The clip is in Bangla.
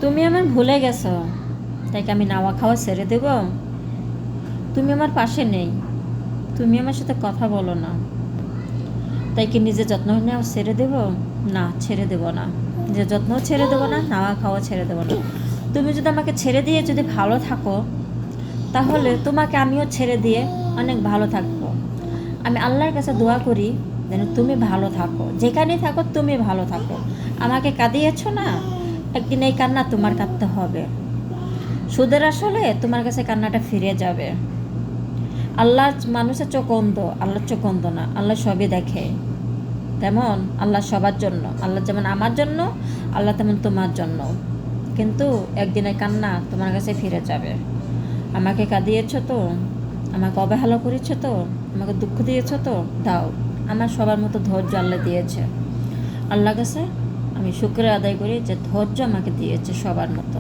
তুমি আমার ভুলে গেছো, তাই কি আমি নাওয়া খাওয়া ছেড়ে দেব? তুমি আমার পাশে নেই, তুমি আমার সাথে কথা বলো না, তাই কি নিজের যত্ন নেওয়া ছেড়ে দেব? না, ছেড়ে দেব না। নিজের যত্নও ছেড়ে দেবো না, নাওয়া খাওয়া ছেড়ে দেবো না। তুমি যদি আমাকে ছেড়ে দিয়ে যদি ভালো থাকো, তাহলে তোমাকে আমিও ছেড়ে দিয়ে অনেক ভালো থাকবো। আমি আল্লাহর কাছে দোয়া করি যেন তুমি ভালো থাকো, যেখানেই থাকো তুমি ভালো থাকো। আমাকে কাঁদিয়েছো না, একদিন এই কান্না তোমার কাঁদতে হবে। সুদের আসলে তোমার কাছে কান্নাটা ফিরে যাবে। আল্লাহ মানুষের চোখ অন্ধ, আল্লাহর চোখ অন্ধ না, আল্লাহ সবই দেখে। তেমন আল্লাহ সবার জন্য, আল্লাহ যেমন আমার জন্য, আল্লাহ তেমন তোমার জন্য। কিন্তু একদিনের কান্না তোমার কাছে ফিরে যাবে। আমাকে কাঁদিয়েছ তো, আমাকে অবহেলা করেছ তো, আমাকে দুঃখ দিয়েছ তো, দাও। আমার সবার মতো ধৈর্য আল্লাহ দিয়েছে। আল্লাহ কাছে আমি শুকরিয়া আদায় করি যে ধৈর্য আমাকে দিয়েছে সবার মতো।